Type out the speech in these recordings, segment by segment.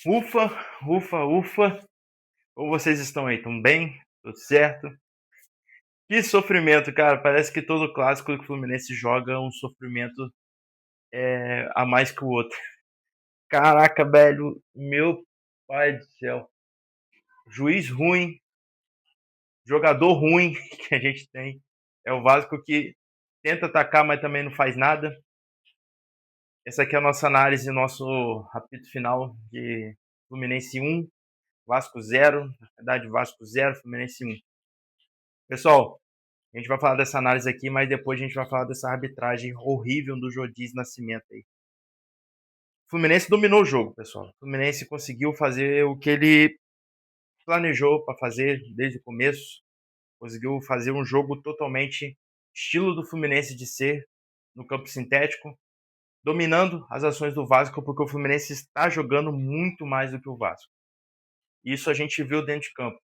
Ufa, ufa, ufa. Como vocês estão aí? Tão bem? Tudo certo? Que sofrimento, cara. Parece que todo clássico que o Fluminense joga é um sofrimento a mais que o outro. Caraca, velho. Meu pai do céu. Juiz ruim, jogador ruim que a gente tem. É o Vasco que tenta atacar, mas também não faz nada. Essa aqui é a nossa análise, nosso apito final de Fluminense 1, Vasco 0. Na verdade, Vasco 0, Fluminense 1. Pessoal, a gente vai falar dessa análise aqui, mas depois a gente vai falar dessa arbitragem horrível do Jordis Nascimento aí. O Fluminense dominou o jogo, pessoal. O Fluminense conseguiu fazer o que ele planejou para fazer desde o começo. Conseguiu fazer um jogo totalmente estilo do Fluminense de ser no campo sintético, dominando as ações do Vasco, porque o Fluminense está jogando muito mais do que o Vasco. Isso a gente viu dentro de campo.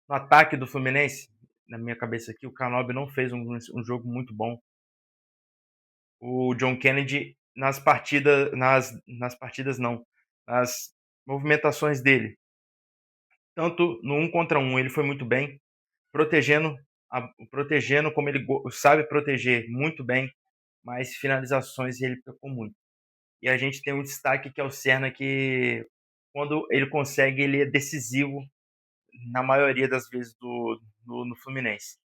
No ataque do Fluminense, na minha cabeça aqui, o Canóbio não fez um jogo muito bom. O John Kennedy nas movimentações dele, tanto no 1 contra 1 ele foi muito bem, protegendo, protegendo como ele sabe proteger muito bem, mas finalizações ele pecou muito. E a gente tem um destaque que é o Serna, que quando ele consegue, ele é decisivo na maioria das vezes no Fluminense.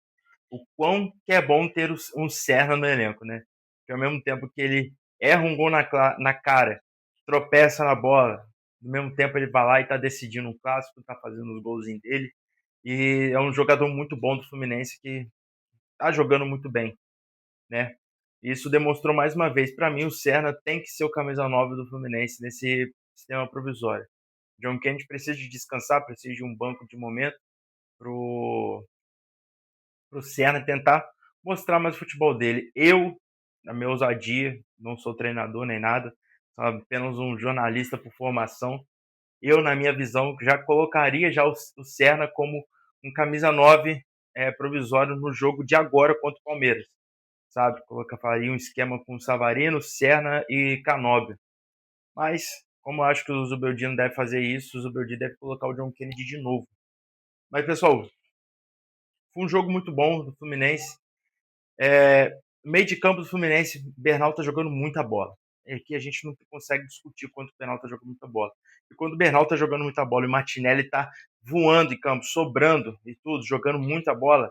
O quão que é bom ter um Serra no elenco, né? Que ao mesmo tempo que ele erra um gol na cara, tropeça na bola, no mesmo tempo ele vai lá e tá decidindo um clássico, tá fazendo os golzinhos dele. E é um jogador muito bom do Fluminense que tá jogando muito bem, né? Isso demonstrou mais uma vez, para mim, o Serna tem que ser o camisa 9 do Fluminense nesse sistema provisório. John Kennedy precisa de descansar, precisa de um banco de momento pro pro Serna tentar mostrar mais o futebol dele. Eu, na minha ousadia, não sou treinador nem nada, sou apenas um jornalista por formação. Eu, na minha visão, já colocaria já o Serna como um camisa 9 provisório no jogo de agora contra o Palmeiras. Sabe? Faria um esquema com Savarino, Serna e Canóbio. Mas, como eu acho que o Zubeldia não deve fazer isso, o Zubeldia deve colocar o John Kennedy de novo. Mas, pessoal, foi um jogo muito bom do Fluminense. Meio de campo do Fluminense, Bernal tá jogando muita bola. Aqui a gente não consegue discutir quanto o Bernal tá jogando muita bola. E quando o Bernal tá jogando muita bola e o Martinelli tá voando em campo, sobrando e tudo, jogando muita bola,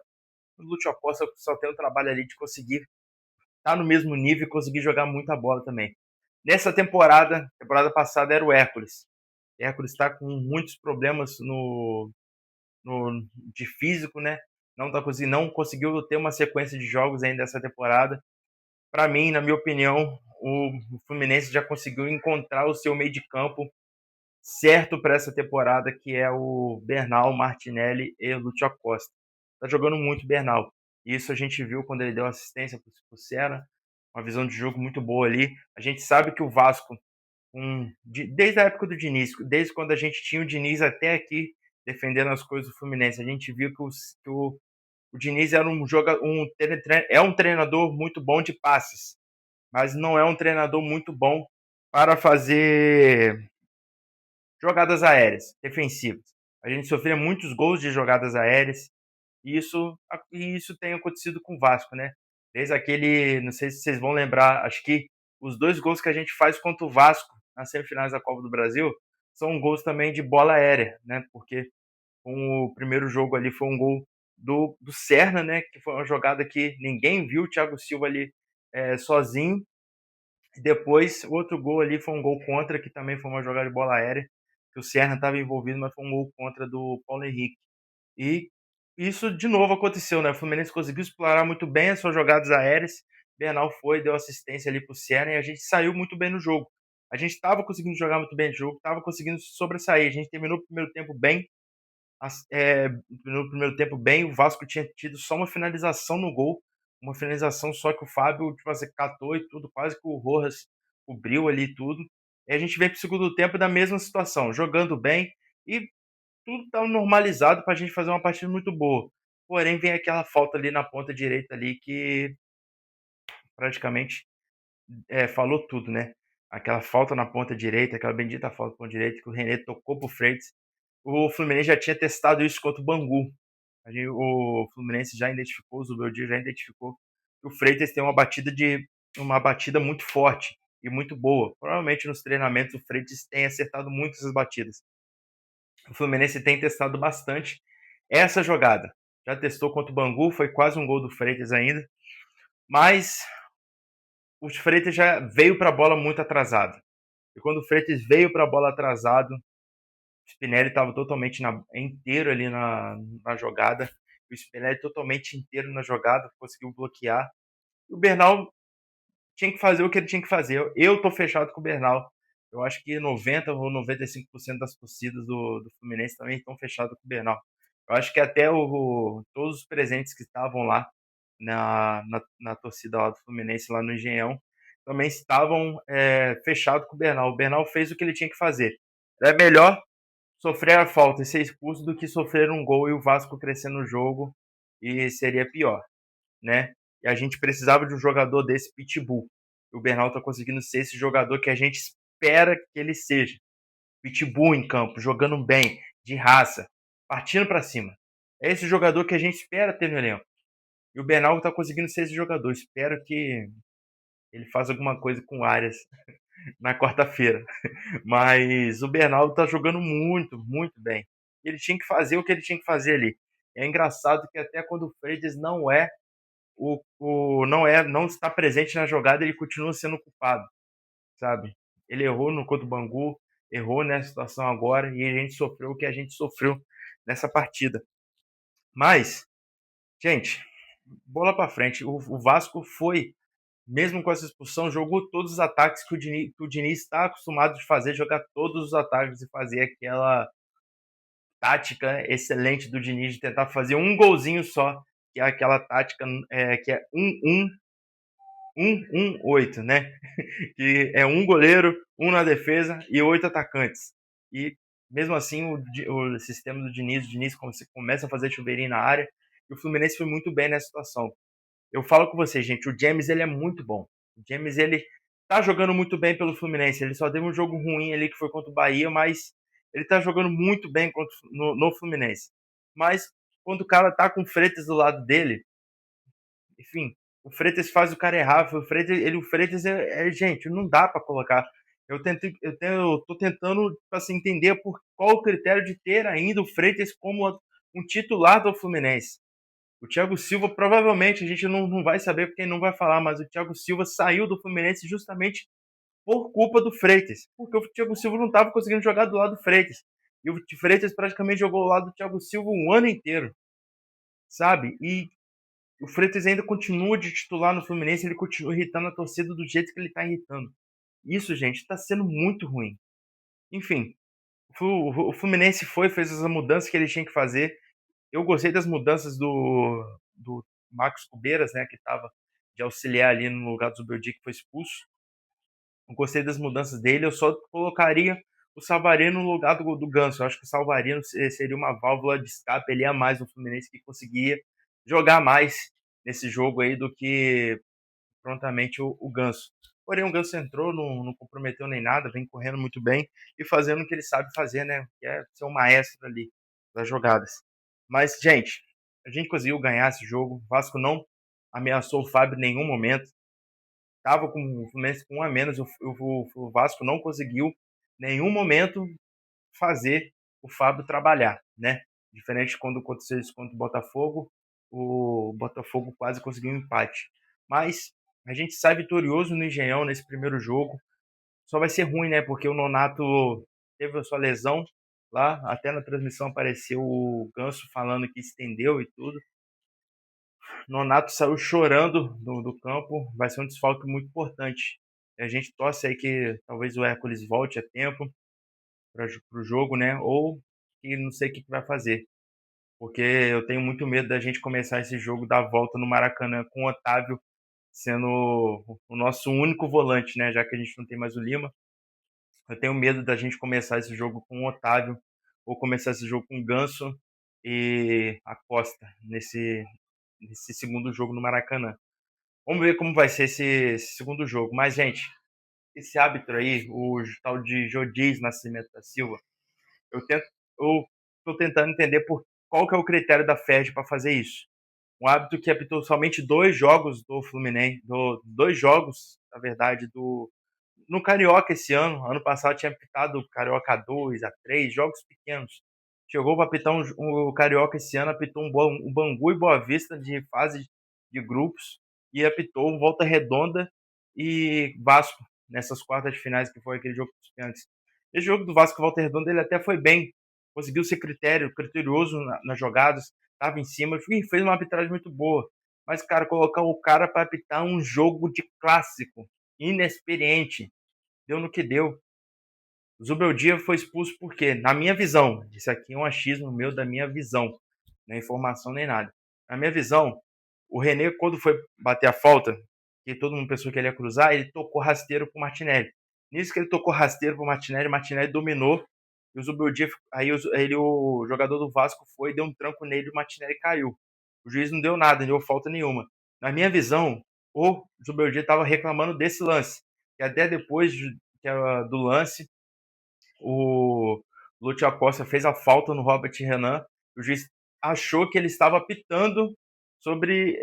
o Lúcio Aposta só tem o trabalho ali de conseguir estar no mesmo nível e conseguir jogar muita bola também. Nessa temporada passada era o Hércules. O Hércules está com muitos problemas de físico, né? Não conseguiu ter uma sequência de jogos ainda dessa temporada. Para mim, na minha opinião, o Fluminense já conseguiu encontrar o seu meio de campo certo para essa temporada, que é o Bernal, Martinelli e Lúcio Acosta. Tá jogando muito Bernal. Isso a gente viu quando ele deu assistência para o Serra, uma visão de jogo muito boa ali. A gente sabe que o Vasco, desde a época do Diniz, desde quando a gente tinha o Diniz até aqui defendendo as coisas do Fluminense, a gente viu que o Diniz era é um treinador muito bom de passes, mas não é um treinador muito bom para fazer jogadas aéreas, defensivas. A gente sofria muitos gols de jogadas aéreas e isso tem acontecido com o Vasco, né? Desde aquele, não sei se vocês vão lembrar, acho que os 2 gols que a gente faz contra o Vasco nas semifinais da Copa do Brasil são gols também de bola aérea, né? Porque o primeiro jogo ali foi um gol do Serna, né? Que foi uma jogada que ninguém viu o Thiago Silva ali sozinho. E depois, outro gol ali foi um gol contra, que também foi uma jogada de bola aérea, que o Serna estava envolvido, mas foi um gol contra do Paulo Henrique. E isso de novo aconteceu, né? O Fluminense conseguiu explorar muito bem as suas jogadas aéreas. Bernal foi, deu assistência ali pro Serna e a gente saiu muito bem no jogo. A gente estava conseguindo jogar muito bem no jogo, estava conseguindo sobressair. A gente terminou o primeiro tempo bem, no primeiro tempo bem, o Vasco tinha tido só uma finalização no gol, uma finalização só que o Fábio tipo, assim, catou e tudo, quase que o Rojas cobriu ali tudo. E a gente veio pro segundo tempo da mesma situação, jogando bem e tudo tá normalizado pra gente fazer uma partida muito boa. Porém, vem aquela falta ali na ponta direita ali que praticamente falou tudo, né? aquela falta na ponta direita, aquela bendita falta na ponta direita que o René tocou pro Freitas. O Fluminense já tinha testado isso contra o Bangu. O Fluminense já identificou, o Zubeldia já identificou que o Freitas tem uma batida muito forte e muito boa. Provavelmente nos treinamentos o Freitas tem acertado muito essas batidas. O Fluminense tem testado bastante essa jogada. Já testou contra o Bangu, foi quase um gol do Freitas ainda, mas o Freitas já veio para a bola muito atrasado. E quando o Freitas veio para a bola atrasado, o Spinelli estava totalmente inteiro ali na jogada. O Spinelli totalmente inteiro na jogada, conseguiu bloquear. E o Bernal tinha que fazer o que ele tinha que fazer. Eu tô fechado com o Bernal. Eu acho que 90 ou 95% das torcidas do Fluminense também estão fechadas com o Bernal. Eu acho que até todos os presentes que estavam lá na torcida lá do Fluminense, lá no Engenhão, também estavam fechados com o Bernal. O Bernal fez o que ele tinha que fazer. É melhor sofrer a falta e ser expulso do que sofrer um gol e o Vasco crescer no jogo e seria pior, né? E a gente precisava de um jogador desse pitbull. E o Bernal tá conseguindo ser esse jogador que a gente espera que ele seja. Pitbull em campo, jogando bem, de raça, partindo para cima. É esse jogador que a gente espera ter no elenco. E o Bernal tá conseguindo ser esse jogador. Espero que ele faça alguma coisa com o Arias na quarta-feira. Mas o Bernardo tá jogando muito, muito bem. Ele tinha que fazer o que ele tinha que fazer ali. É engraçado que até quando o Freitas não está presente na jogada, ele continua sendo culpado, sabe? Ele errou no contra o Bangu, errou nessa situação agora e a gente sofreu o que a gente sofreu nessa partida. Mas, gente, bola para frente. O Vasco foi, mesmo com essa expulsão, jogou todos os ataques que o Diniz está acostumado de fazer, jogar todos os ataques e fazer aquela tática excelente do Diniz de tentar fazer um golzinho só, que é aquela tática que é 1-1-8, né? Que é um goleiro, um na defesa e 8 atacantes. E mesmo assim, o sistema do Diniz, começa a fazer chuveirinho na área, e o Fluminense foi muito bem nessa situação. Eu falo com vocês, gente, o James ele é muito bom. O James ele tá jogando muito bem pelo Fluminense. Ele só teve um jogo ruim ali que foi contra o Bahia, mas ele tá jogando muito bem no Fluminense. Mas quando o cara tá com o Freitas do lado dele, enfim, o Freitas faz o cara errar. O Freitas gente, não dá para colocar. Eu tô tentando tipo assim, entender qual o critério de ter ainda o Freitas como um titular do Fluminense. O Thiago Silva, provavelmente, a gente não vai saber porque ele não vai falar, mas o Thiago Silva saiu do Fluminense justamente por culpa do Freitas. Porque o Thiago Silva não estava conseguindo jogar do lado do Freitas. E o Freitas praticamente jogou ao lado do Thiago Silva um ano inteiro, sabe? E o Freitas ainda continua de titular no Fluminense, ele continua irritando a torcida do jeito que ele está irritando. Isso, gente, está sendo muito ruim. Enfim, o Fluminense fez as mudanças que ele tinha que fazer. Eu gostei das mudanças do Marcos Cubeiras, né, que estava de auxiliar ali no lugar do Zubeldia, que foi expulso. Eu gostei das mudanças dele, eu só colocaria o Savarino no lugar do Ganso. Eu acho que o Savarino seria uma válvula de escape, ele é mais no Fluminense que conseguia jogar mais nesse jogo aí do que prontamente o Ganso. Porém, o Ganso entrou, não comprometeu nem nada, vem correndo muito bem e fazendo o que ele sabe fazer, né? Que é ser um maestro ali das jogadas. Mas, gente, a gente conseguiu ganhar esse jogo. O Vasco não ameaçou o Fábio em nenhum momento. Tava com o Fluminense com um a menos. O Vasco não conseguiu em nenhum momento fazer o Fábio trabalhar, né? Diferente quando aconteceu isso contra o Botafogo quase conseguiu um empate. Mas a gente sai vitorioso no Engenhão nesse primeiro jogo. Só vai ser ruim, né? Porque o Nonato teve a sua lesão lá. Até na transmissão apareceu o Ganso falando que estendeu e tudo. Nonato saiu chorando do campo. Vai ser um desfalque muito importante. E a gente torce aí que talvez o Hércules volte a tempo para o jogo, né? Ou que não sei o que vai fazer. Porque eu tenho muito medo da gente começar esse jogo da volta no Maracanã com o Otávio sendo o nosso único volante, né? Já que a gente não tem mais o Lima. Eu tenho medo da gente começar esse jogo com o Otávio ou começar esse jogo com o Ganso e a Costa nesse segundo jogo no Maracanã. Vamos ver como vai ser esse segundo jogo. Mas, gente, esse árbitro aí, o tal de Jodiz Nascimento da Silva, eu tô tentando entender qual que é o critério da FERJ para fazer isso. Um árbitro que apitou somente 2 jogos do Fluminense, 2 jogos, na verdade, no Carioca esse ano. Ano passado tinha apitado Carioca 2 a 3 jogos pequenos. Chegou para apitar o Carioca esse ano, apitou um Bangu e Boa Vista de fase de grupos e apitou um Volta Redonda e Vasco nessas quartas de finais, que foi aquele jogo dos pênaltis. Esse jogo do Vasco e Volta Redonda ele até foi bem, conseguiu ser criterioso nas jogadas, estava em cima, e fez uma arbitragem muito boa. Mas, cara, colocar o cara para apitar um jogo de clássico, inexperiente, deu no que deu. O Zubeldia foi expulso porque, na minha visão, isso aqui é um achismo meu da minha visão, não é informação nem nada. Na minha visão, o René, quando foi bater a falta, que todo mundo pensou que ele ia cruzar, ele tocou rasteiro pro Martinelli. Nisso que ele tocou rasteiro pro Martinelli, o Martinelli dominou, e o Zubeldia, aí o jogador do Vasco foi, deu um tranco nele e o Martinelli caiu. O juiz não deu nada, não deu falta nenhuma. Na minha visão, o Zubeldia estava reclamando desse lance, que até depois do lance, o Lúcio Acosta fez a falta no Robert Renan, o juiz achou que ele estava apitando sobre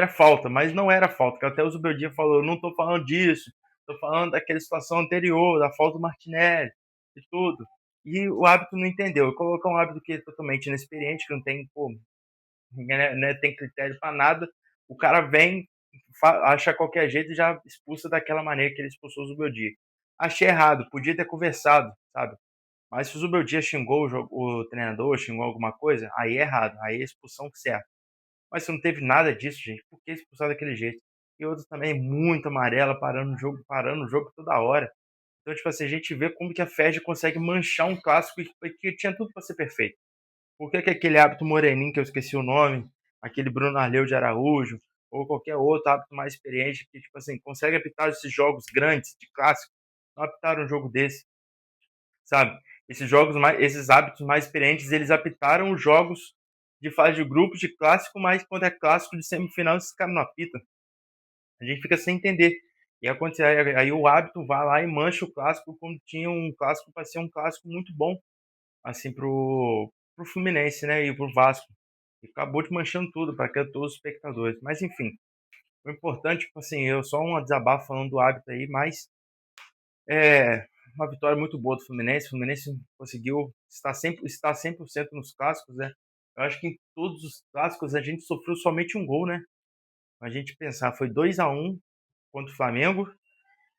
a falta, mas não era falta, que até o Zubeldia falou, não estou falando disso, estou falando daquela situação anterior, da falta do Martinelli e tudo. E o árbitro não entendeu, colocou um árbitro que é totalmente inexperiente, que não tem, né, tem critério para nada, o cara vem, acha qualquer jeito e já expulsa daquela maneira que ele expulsou o Zubeldia. Achei errado, podia ter conversado, sabe? Mas se o Zubeldia xingou o treinador, xingou alguma coisa, aí é errado, aí é expulsão certa. Mas se não teve nada disso, gente, por que expulsar daquele jeito? E outro também, muito amarela, parando o jogo toda hora. Então, tipo assim, a gente vê como que a FERJ consegue manchar um clássico que tinha tudo para ser perfeito. Por que aquele hábito moreninho, que eu esqueci o nome, aquele Bruno Arleu de Araújo, ou qualquer outro hábito mais experiente, que, tipo assim, consegue apitar esses jogos grandes, de clássico, não apitaram um jogo desse, sabe? Esses hábitos mais experientes, eles apitaram os jogos de fase de grupos, de clássico, mas quando é clássico de semifinal, esses caras não apitam. A gente fica sem entender. E acontece, aí o hábito vai lá e mancha o clássico quando tinha um clássico para ser um clássico muito bom, assim, pro Fluminense, né? E pro Vasco. E acabou de manchando tudo para todos os espectadores. Mas enfim, o importante, tipo assim, eu só um desabafo falando do hábito aí, mas é uma vitória muito boa do Fluminense. O Fluminense conseguiu estar 100% nos clássicos, né? Eu acho que em todos os clássicos a gente sofreu somente um gol, né? A gente pensar, foi 2-1 contra o Flamengo,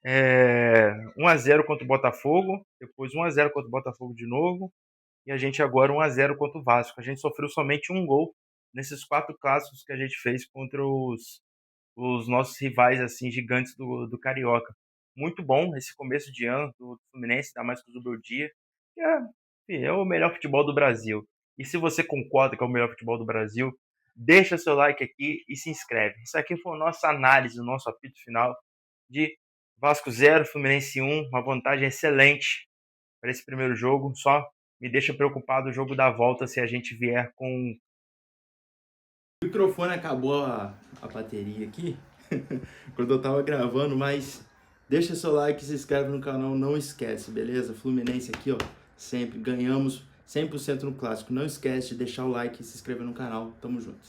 1-0 contra o Botafogo, depois 1-0 contra o Botafogo de novo, e a gente agora 1-0 contra o Vasco. A gente sofreu somente um gol nesses 4 clássicos que a gente fez contra os nossos rivais assim gigantes do Carioca. Muito bom esse começo de ano do Fluminense, ainda mais com o Zubeldia, que é o melhor futebol do Brasil. E se você concorda que é o melhor futebol do Brasil, deixa seu like aqui e se inscreve. Isso aqui foi a nossa análise, o nosso apito final de Vasco 0, Fluminense 1, uma vantagem excelente para esse primeiro jogo. Só me deixa preocupado o jogo da volta se a gente vier com. O microfone acabou a bateria aqui quando eu tava gravando, mas deixa seu like, se inscreve no canal, não esquece, beleza? Fluminense aqui, ó, sempre ganhamos 100% no clássico. Não esquece de deixar o like e se inscrever no canal. Tamo junto.